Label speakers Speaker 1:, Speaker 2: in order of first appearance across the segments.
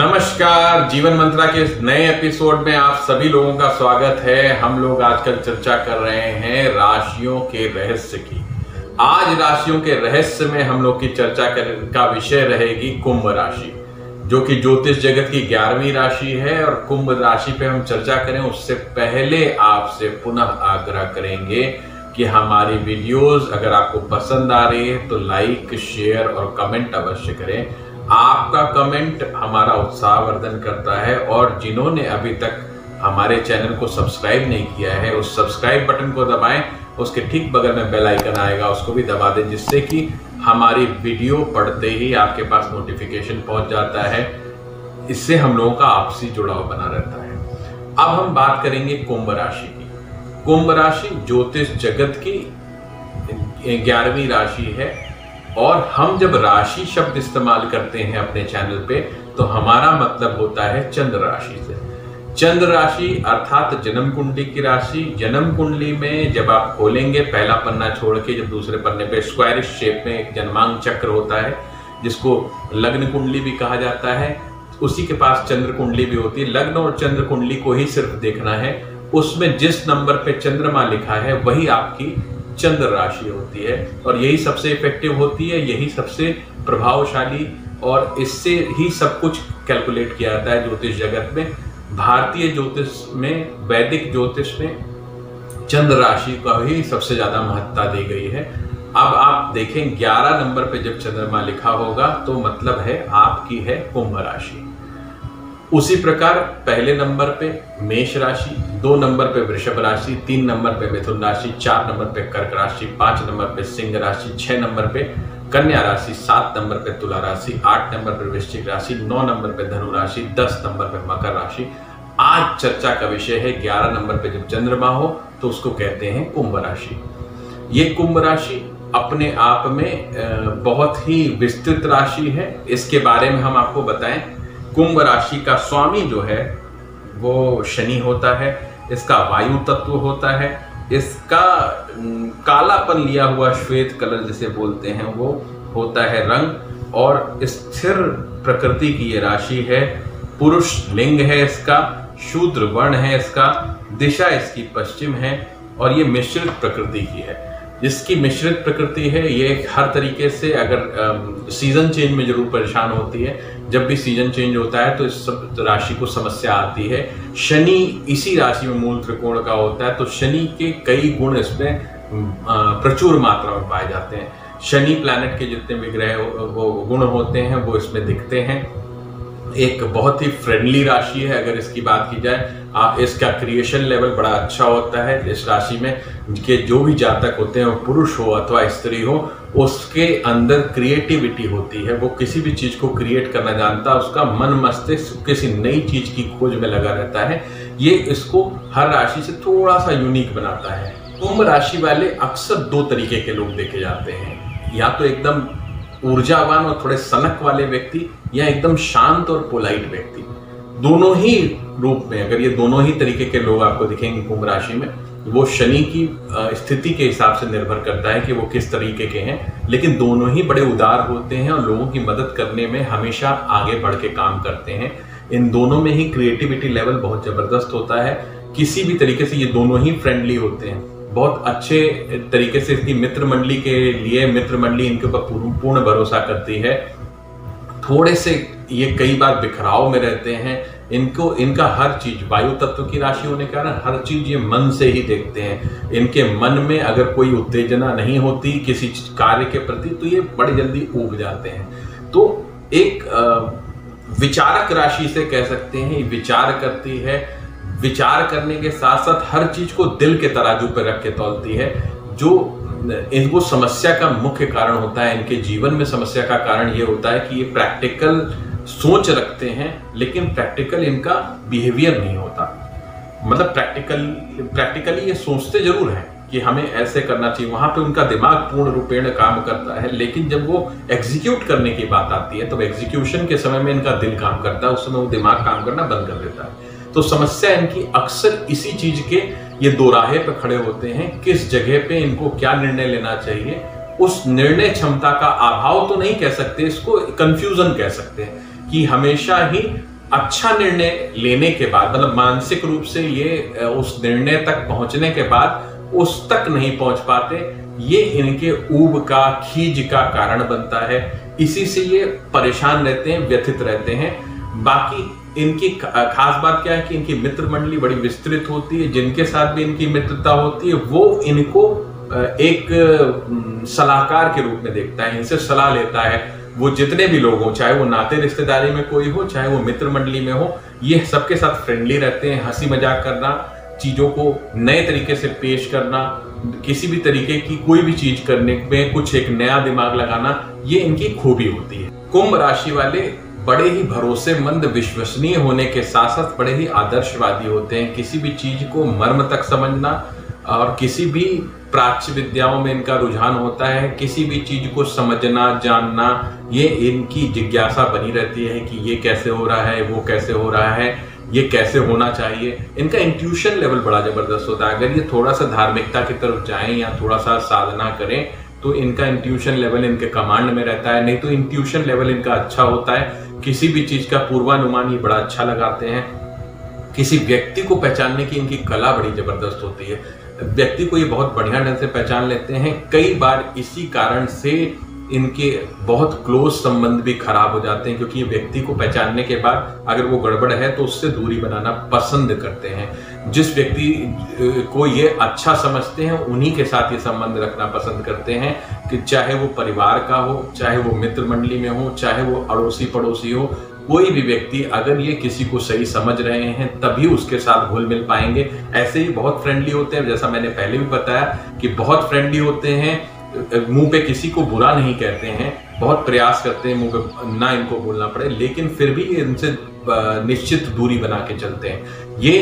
Speaker 1: नमस्कार, जीवन मंत्रा के नए एपिसोड में आप सभी लोगों का स्वागत है। हम लोग आजकल चर्चा कर रहे हैं राशियों के रहस्य की। आज राशियों के रहस्य में हम लोग की चर्चा का विषय रहेगी कुंभ राशि, जो कि ज्योतिष जगत की 11वीं राशि है। और कुंभ राशि पे हम चर्चा करें उससे पहले आपसे पुनः आग्रह करेंगे कि हमारी वीडियोस अगर आपको पसंद आ रही है तो लाइक, शेयर और कमेंट अवश्य करें। आपका कमेंट हमारा उत्साहवर्धन करता है। और जिन्होंने अभी तक हमारे चैनल को सब्सक्राइब नहीं किया है उस सब्सक्राइब बटन को दबाएं, उसके ठीक बगल में बेल आइकन आएगा, उसको भी दबा दें, जिससे कि हमारी वीडियो पढ़ते ही आपके पास नोटिफिकेशन पहुंच जाता है। इससे हम लोगों का आपसी जुड़ाव बना रहता है। अब हम बात करेंगे कुंभ राशि की। कुंभ राशि ज्योतिष जगत की 11वीं राशि है। और हम जब राशि शब्द इस्तेमाल करते हैं अपने चैनल पे तो हमारा मतलब होता है चंद्र राशि से। चंद्र राशि अर्थात जन्म कुंडली की राशि। जन्म कुंडली में जब आप खोलेंगे पहला पन्ना छोड़ के, जब दूसरे पन्ने पे स्क्वायरिश शेप में एक जन्मांग चक्र होता है जिसको लग्न कुंडली भी कहा जाता है। उसी के पास चंद्र कुंडली भी होती है। लग्न और चंद्र कुंडली को ही सिर्फ देखना है। उसमें जिस नंबर पे चंद्रमा लिखा है वही आपकी चंद्र राशि होती है। और यही सबसे इफेक्टिव होती है, यही सबसे प्रभावशाली, और इससे ही सब कुछ कैलकुलेट किया जाता है ज्योतिष जगत में। भारतीय ज्योतिष में, वैदिक ज्योतिष में चंद्र राशि का ही सबसे ज्यादा महत्ता दी गई है। अब आप देखें 11 नंबर पे जब चंद्रमा लिखा होगा तो मतलब है आपकी है कुंभ राशि। उसी प्रकार पहले नंबर पे मेष राशि, 2 नंबर पे वृषभ राशि, 3 नंबर पे मिथुन राशि, 4 नंबर पे कर्क राशि, 5 नंबर पे सिंह राशि, 6 नंबर पे कन्या राशि, 7 नंबर पे तुला राशि, 8 नंबर पे वृश्चिक राशि, 9 नंबर पे धनु राशि, 10 नंबर पे मकर राशि। आज चर्चा का विषय है 11 नंबर पे जब चंद्रमा हो तो उसको कहते हैं कुंभ राशि। ये कुंभ राशि अपने आप में बहुत ही विस्तृत राशि है। इसके बारे में हम आपको बताएं। कुंभ राशि का स्वामी जो है वो शनि होता है। इसका वायु तत्व होता है। इसका कालापन लिया हुआ श्वेत कलर जिसे बोलते हैं वो होता है रंग। और स्थिर प्रकृति की ये राशि है। पुरुष लिंग है इसका, शूद्र वर्ण है इसका, दिशा इसकी पश्चिम है और ये मिश्रित प्रकृति की है। जिसकी मिश्रित प्रकृति है ये हर तरीके से, अगर सीजन चेंज में जरूर परेशान होती है। जब भी सीजन चेंज होता है तो इस राशि को समस्या आती है। शनि इसी राशि में मूल त्रिकोण का होता है तो शनि के कई गुण इसमें प्रचुर मात्रा में पाए जाते हैं। शनि प्लैनेट के जितने भी ग्रह वो गुण होते हैं वो इसमें दिखते हैं। एक बहुत ही फ्रेंडली राशि है अगर इसकी बात की जाए। इसका क्रिएशन लेवल बड़ा अच्छा होता है। इस राशि में के जो भी जातक होते हैं वो पुरुष हो अथवा स्त्री हो, उसके अंदर क्रिएटिविटी होती है। वो किसी भी चीज को क्रिएट करना जानता है। उसका मन मस्तिष्क किसी नई चीज की खोज में लगा रहता है। ये इसको हर राशि से थोड़ा सा यूनिक बनाता है। कुंभ राशि वाले अक्सर 2 तरीके के लोग देखे जाते हैं, या तो एकदम ऊर्जावान और थोड़े सनक वाले व्यक्ति, या एकदम शांत और पोलाइट व्यक्ति। दोनों ही रूप में अगर ये दोनों ही तरीके के लोग आपको दिखेंगे कुंभ राशि में, वो शनि की स्थिति के हिसाब से निर्भर करता है कि वो किस तरीके के हैं। लेकिन दोनों ही बड़े उदार होते हैं और लोगों की मदद करने में हमेशा आगे बढ़ के काम करते हैं। इन दोनों में ही क्रिएटिविटी लेवल बहुत जबरदस्त होता है। किसी भी तरीके से ये दोनों ही फ्रेंडली होते हैं। बहुत अच्छे तरीके से इसकी मित्र मंडली के लिए मित्र मंडली इनके ऊपर पूर्ण भरोसा करती है। थोड़े से ये कई बार बिखराव में रहते हैं। इनका हर चीज वायु तत्व की राशि होने के कारण हर चीज ये मन से ही देखते हैं। इनके मन में अगर कोई उत्तेजना नहीं होती किसी कार्य के प्रति तो ये बड़ी जल्दी ऊब जाते हैं। तो एक विचारक राशि से कह सकते हैं, विचार करती है। विचार करने के साथ साथ हर चीज को दिल के तराजू पर रख के तौलती है। जो इनको समस्या का मुख्य कारण होता है, इनके जीवन में समस्या का कारण ये होता है कि ये प्रैक्टिकल सोच रखते हैं लेकिन प्रैक्टिकल इनका बिहेवियर नहीं होता। मतलब प्रैक्टिकली ये सोचते जरूर हैं कि हमें ऐसे करना चाहिए, वहां पे उनका दिमाग पूर्ण रूपेण काम करता है। लेकिन जब वो एग्जीक्यूट करने की बात आती है तो एग्जीक्यूशन के समय में इनका दिल काम करता है, उस समय वो दिमाग काम करना बंद कर देता है। तो समस्या इनकी अक्सर इसी चीज के ये दोराहे पे खड़े होते हैं, किस जगह पे इनको क्या निर्णय लेना चाहिए। उस निर्णय क्षमता का अभाव तो नहीं कह सकते, इसको कंफ्यूजन कह सकते हैं कि हमेशा ही अच्छा निर्णय लेने के बाद, मतलब मानसिक रूप से ये उस निर्णय तक पहुंचने के बाद उस तक नहीं पहुंच पाते, ये इनके ऊब का, खीज का कारण बनता है। इसी से ये परेशान रहते हैं, व्यथित रहते हैं। बाकी इनकी खास बात क्या है कि इनकी मित्र मंडली बड़ी विस्तृत होती है। जिनके साथ भी इनकी मित्रता होती है वो इनको एक सलाहकार के रूप में देखता है, इनसे सलाह लेता है। वो जितने भी लोग हों, चाहे वो नाते रिश्तेदारी में कोई हो, चाहे वो मित्र मंडली में हो, ये सबके साथ फ्रेंडली रहते हैं। हंसी मजाक करना, चीजों को नए तरीके से पेश करना, किसी भी तरीके की कोई भी चीज करने में कुछ एक नया दिमाग लगाना, ये इनकी खूबी होती है। कुंभ राशि वाले बड़े ही भरोसेमंद, विश्वसनीय होने के साथ साथ बड़े ही आदर्शवादी होते हैं। किसी भी चीज को मर्म तक समझना और किसी भी प्राच्य विद्याओं में इनका रुझान होता है। किसी भी चीज को समझना, जानना, ये इनकी जिज्ञासा बनी रहती है कि ये कैसे हो रहा है, वो कैसे हो रहा है, ये कैसे होना चाहिए। इनका इंट्यूशन लेवल बड़ा जबरदस्त होता है। अगर ये थोड़ा सा धार्मिकता की तरफ जाएं या थोड़ा सा साधना करें तो इनका इंट्यूशन लेवल इनके कमांड में रहता है। नहीं तो इंट्यूशन लेवल इनका अच्छा होता है। किसी भी चीज का पूर्वानुमान ये बड़ा अच्छा लगाते हैं। किसी व्यक्ति को पहचानने की इनकी कला बड़ी जबरदस्त होती है। व्यक्ति को ये बहुत बढ़िया ढंग से पहचान लेते हैं। कई बार इसी कारण से इनके बहुत क्लोज संबंध भी खराब हो जाते हैं, क्योंकि ये व्यक्ति को पहचानने के बाद अगर वो गड़बड़ है तो उससे दूरी बनाना पसंद करते हैं। जिस व्यक्ति को ये अच्छा समझते हैं उन्हीं के साथ ये संबंध रखना पसंद करते हैं, कि चाहे वो परिवार का हो, चाहे वो मित्र मंडली में हो, चाहे वो अड़ोसी पड़ोसी हो। कोई भी व्यक्ति अगर ये किसी को सही समझ रहे हैं तभी उसके साथ घुल मिल पाएंगे। ऐसे ही बहुत फ्रेंडली होते हैं, जैसा मैंने पहले भी बताया कि बहुत फ्रेंडली होते हैं। मुंह पे किसी को बुरा नहीं कहते हैं, बहुत प्रयास करते हैं मुंह पे ना इनको बोलना पड़े, लेकिन फिर भी इनसे निश्चित दूरी बना के चलते हैं। ये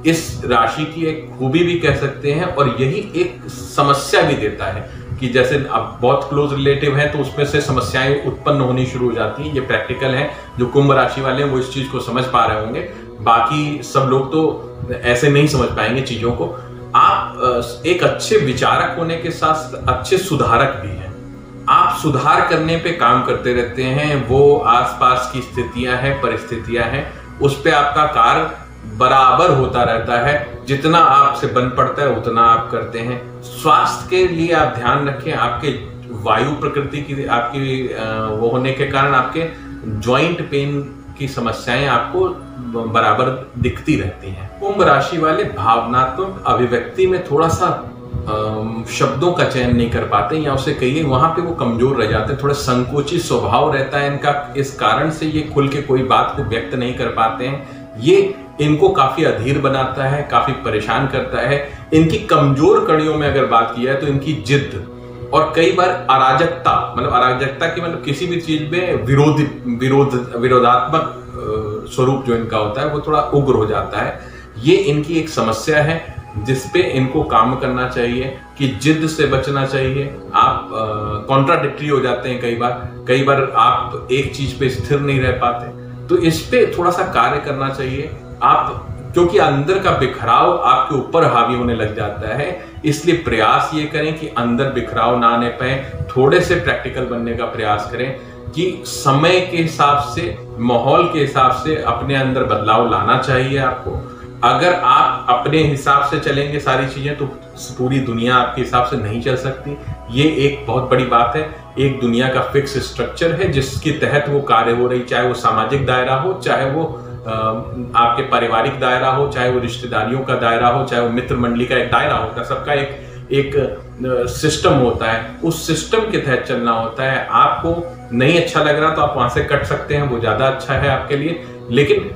Speaker 1: इस राशि की एक खूबी भी कह सकते हैं और यही एक समस्या भी देता है कि जैसे अब बहुत क्लोज रिलेटिव है तो उसमें से समस्याएं उत्पन्न होनी शुरू हो जाती हैं। ये प्रैक्टिकल है, जो कुंभ राशि वाले हैं वो इस चीज को समझ पा रहे होंगे। बाकी सब लोग तो ऐसे नहीं समझ पाएंगे चीजों को। आप एक अच्छे विचारक होने के साथ अच्छे सुधारक भी हैं। आप सुधार करने पे काम करते रहते हैं। वो आसपास की स्थितियां हैं, परिस्थितियां हैं, उस पे आपका कार्य बराबर होता रहता है। जितना आपसे बन पड़ता है उतना आप करते हैं। स्वास्थ्य के लिए आप ध्यान रखें। आपके वायु प्रकृति की आपकी वो होने के कारण आपके जॉइंट पेन की समस्याएं आपको बराबर दिखती रहती हैं। कुंभ राशि वाले भावनात्मक अभिव्यक्ति में थोड़ा सा शब्दों का चयन नहीं कर पाते, या उसे कहिए वहां पे वो कमजोर रह जाते हैं। थोड़ा संकोची स्वभाव रहता है इनका, इस कारण से ये खुल के कोई बात को व्यक्त नहीं कर पाते हैं। ये इनको काफी अधीर बनाता है, काफी परेशान करता है। इनकी कमजोर कड़ियों में अगर बात की जाए तो इनकी जिद और कई बार अराजकता, मतलब अराजकता की मतलब किसी भी चीज में विरोधात्मक स्वरूप जो इनका होता है वो थोड़ा उग्र हो जाता है। ये इनकी एक समस्या है जिसपे इनको काम करना चाहिए कि जिद से बचना चाहिए। आप कॉन्ट्राडिक्टरी हो जाते हैं कई बार आप एक चीज पे स्थिर नहीं रह पाते, तो इस पे थोड़ा सा कार्य करना चाहिए। आप क्योंकि अंदर का बिखराव आपके ऊपर हावी होने लग जाता है, इसलिए प्रयास ये करें कि अंदर बिखराव ना आने पाए। थोड़े से प्रैक्टिकल बनने का प्रयास करें कि समय के हिसाब से, माहौल के हिसाब से अपने अंदर बदलाव लाना चाहिए आपको। अगर आप अपने हिसाब से चलेंगे सारी चीजें तो पूरी दुनिया आपके हिसाब से नहीं चल सकती। ये एक बहुत बड़ी बात है। एक दुनिया का फिक्स स्ट्रक्चर है जिसके तहत वो कार्य हो रही, चाहे वो सामाजिक दायरा हो, चाहे वो आपके पारिवारिक दायरा हो, चाहे वो रिश्तेदारियों का दायरा हो, चाहे वो मित्र मंडली का एक दायरा होता है। सबका एक सिस्टम होता है, उस सिस्टम के तहत चलना होता है। आपको नहीं अच्छा लग रहा तो आप वहां से कट सकते हैं, वो ज्यादा अच्छा है आपके लिए। लेकिन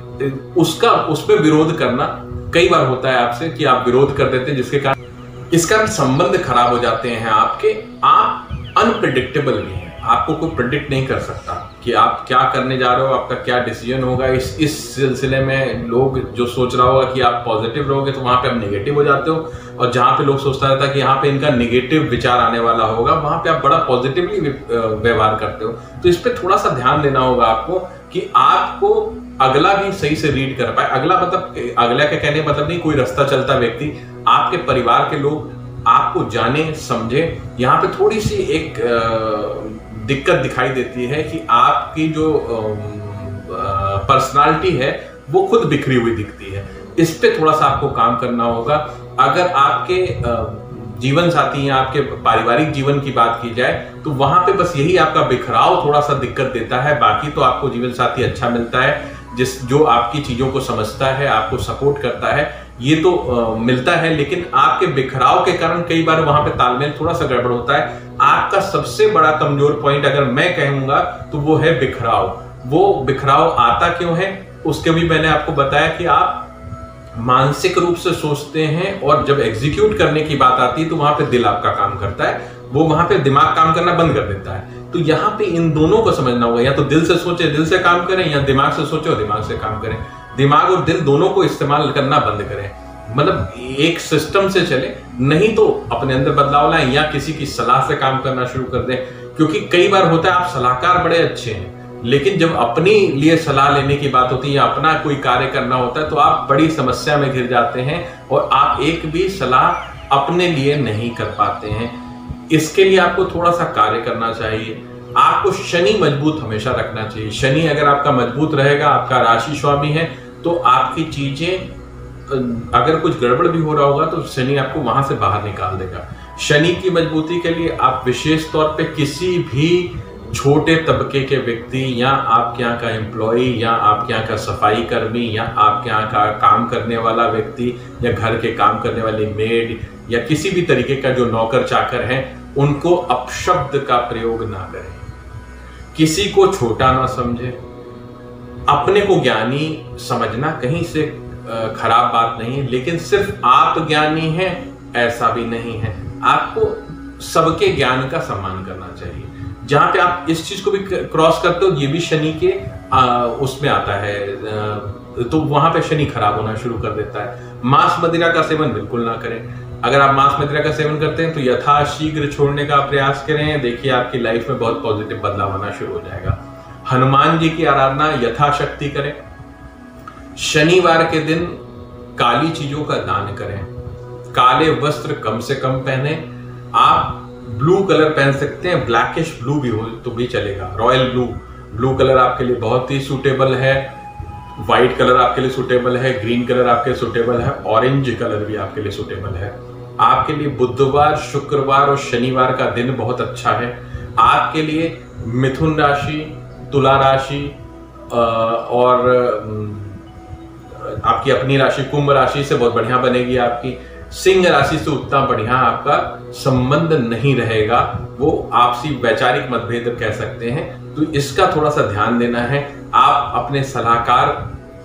Speaker 1: उसमें विरोध करना कई बार होता है आपसे कि आप विरोध कर देते हैं, जिसके कारण इस कारण संबंध खराब हो जाते हैं आपके। आप अनप्रिडिक्टेबल भी हैं, आपको कोई प्रिडिक्ट नहीं कर सकता कि आप क्या करने जा रहे हो, आपका क्या डिसीजन होगा। इस सिलसिले में लोग जो सोच रहा होगा कि आप पॉजिटिव रहोगे तो वहां पे आप नेगेटिव हो जाते हो, और जहां पे लोग सोचता रहता है कि यहाँ पे इनका नेगेटिव विचार आने वाला होगा, वहां पे आप बड़ा पॉजिटिवली व्यवहार करते हो। तो इस पे थोड़ा सा ध्यान देना होगा आपको कि आपको अगला भी सही से रीड कर पाए। अगला मतलब, अगला के कहने मतलब नहीं कोई रास्ता चलता व्यक्ति, आपके परिवार के लोग आपको जाने समझे। यहाँ पे थोड़ी सी एक दिक्कत दिखाई देती है कि आपकी जो पर्सनालिटी है वो खुद बिखरी हुई दिखती है। इस पे थोड़ा सा आपको काम करना होगा। अगर आपके जीवन साथी या आपके पारिवारिक जीवन की बात की जाए तो वहां पे बस यही आपका बिखराव थोड़ा सा दिक्कत देता है। बाकी तो आपको जीवन साथी अच्छा मिलता है, जो आपकी चीजों को समझता है, आपको सपोर्ट करता है, ये तो मिलता है। लेकिन आपके बिखराव के कारण कई बार वहां पे तालमेल थोड़ा सा गड़बड़ होता है। आपका सबसे बड़ा कमजोर पॉइंट अगर मैं कहूंगा तो वो है बिखराव। वो बिखराव आता क्यों है उसके भी मैंने आपको बताया कि आप मानसिक रूप से सोचते हैं और जब एग्जीक्यूट करने की बात आती है तो वहां पे दिल आपका काम करता है, वो वहां पे दिमाग काम करना बंद कर देता है। तो यहाँ पे इन दोनों को समझना होगा, या तो दिल से सोचे दिल से काम करें, या दिमाग से सोचे और दिमाग से काम करें। दिमाग और दिल दोनों को इस्तेमाल करना बंद करें, मतलब एक सिस्टम से चले। नहीं तो अपने अंदर बदलाव लाएं या किसी की सलाह से काम करना शुरू कर दें। क्योंकि कई बार होता है आप सलाहकार बड़े अच्छे हैं, लेकिन जब अपनी लिए सलाह लेने की बात होती है या अपना कोई कार्य करना होता है तो आप बड़ी समस्या में घिर जाते हैं और आप एक भी सलाह अपने लिए नहीं कर पाते हैं। इसके लिए आपको थोड़ा सा कार्य करना चाहिए। आपको शनि मजबूत हमेशा रखना चाहिए। शनि अगर आपका मजबूत रहेगा, आपका राशि स्वामी है, तो आपकी चीजें अगर कुछ गड़बड़ भी हो रहा होगा तो शनि आपको वहां से बाहर निकाल देगा। शनि की मजबूती के लिए आप विशेष तौर पे किसी भी छोटे तबके के व्यक्ति या आपके यहाँ का एम्प्लॉय या आपके यहाँ का सफाई कर्मी या आपके यहाँ का काम करने वाला व्यक्ति या घर के काम करने वाली मेड या किसी भी तरीके का जो नौकर चाकर है, उनको अपशब्द का प्रयोग ना करें। किसी को छोटा ना समझे। अपने को ज्ञानी समझना कहीं से खराब बात नहीं है, लेकिन सिर्फ आप ज्ञानी हैं ऐसा भी नहीं है। आपको सबके ज्ञान का सम्मान करना चाहिए। जहां पे आप इस चीज को भी क्रॉस करते हो, ये भी शनि के उसमें आता है, तो वहां पे शनि खराब होना शुरू कर देता है। मांस मदिरा का सेवन बिल्कुल ना करें। अगर आप मांस मदिरा का सेवन करते हैं तो यथाशीघ्र छोड़ने का प्रयास करें। देखिए आपकी लाइफ में बहुत पॉजिटिव बदलाव आना शुरू हो जाएगा। हनुमान जी की आराधना यथाशक्ति करें। शनिवार के दिन काली चीजों का दान करें। काले वस्त्र कम से कम पहने। आप ब्लू कलर पहन सकते हैं, ब्लैकिश ब्लू भी हो तो भी चलेगा। रॉयल ब्लू कलर आपके लिए बहुत ही सूटेबल है। व्हाइट कलर आपके लिए सूटेबल है। ग्रीन कलर आपके लिए सूटेबल है। ऑरेंज कलर भी आपके लिए सूटेबल है। आपके लिए बुधवार, शुक्रवार और शनिवार का दिन बहुत अच्छा है। आपके लिए मिथुन राशि, तुला राशि और आपकी अपनी राशि कुंभ राशि से बहुत बढ़िया बनेगी। आपकी सिंह राशि से उतना बढ़िया आपका संबंध नहीं रहेगा, वो आपसी वैचारिक मतभेद कह सकते हैं। तो इसका थोड़ा सा ध्यान देना है। आप अपने सलाहकार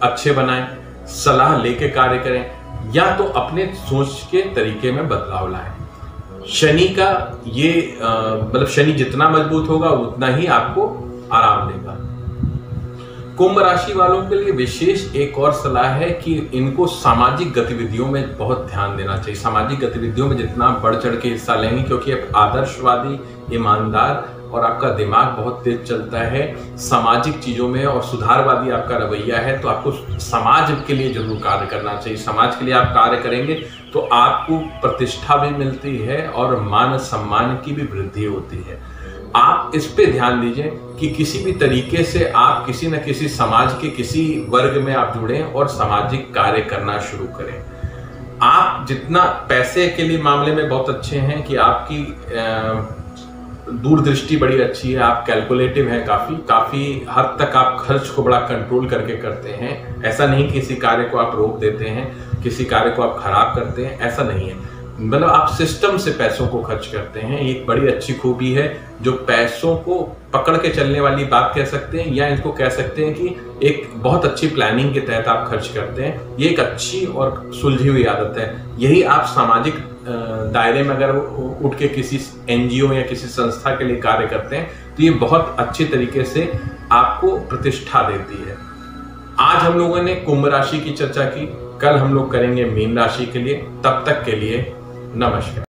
Speaker 1: अच्छे बनाएं, सलाह लेके कार्य करें, या तो अपने सोच के तरीके में बदलाव लाएं। शनि का ये मतलब शनि जितना मजबूत होगा उतना ही आपको आराम देगा। कुंभ राशि वालों के लिए विशेष एक और सलाह है कि इनको सामाजिक गतिविधियों में बहुत ध्यान देना चाहिए। सामाजिक गतिविधियों में जितना बढ़ चढ़ के हिस्सा लेंगे, क्योंकि आप आदर्शवादी, ईमानदार और आपका दिमाग बहुत तेज चलता है सामाजिक चीजों में और सुधारवादी आपका रवैया है, तो आपको समाज के लिए जरूर कार्य करना चाहिए। समाज के लिए आप कार्य करेंगे तो आपको प्रतिष्ठा भी मिलती है और मान सम्मान की भी वृद्धि होती है। आप इस पे ध्यान दीजिए कि किसी भी तरीके से आप किसी न किसी समाज के किसी वर्ग में आप जुड़ें और सामाजिक कार्य करना शुरू करें। आप जितना पैसे के लिए मामले में बहुत अच्छे हैं कि आपकी दूरदृष्टि बड़ी अच्छी है, आप कैलकुलेटिव हैं, काफी हद तक आप खर्च को बड़ा कंट्रोल करके करते हैं। ऐसा नहीं किसी कार्य को आप रोक देते हैं, किसी कार्य को आप खराब करते हैं, ऐसा नहीं है। मतलब आप सिस्टम से पैसों को खर्च करते हैं। एक बड़ी अच्छी खूबी है जो पैसों को पकड़ के चलने वाली बात कह सकते हैं, या इनको कह सकते हैं कि एक बहुत अच्छी प्लानिंग के तहत आप खर्च करते हैं। ये एक अच्छी और सुलझी हुई आदत है। यही आप सामाजिक दायरे में अगर उठ के किसी एनजीओ या किसी संस्था के लिए कार्य करते हैं तो ये बहुत अच्छी तरीके से आपको प्रतिष्ठा देती है। आज हम लोगों ने कुंभ राशि की चर्चा की, कल हम लोग करेंगे मीन राशि के लिए। तब तक के लिए नमस्कार।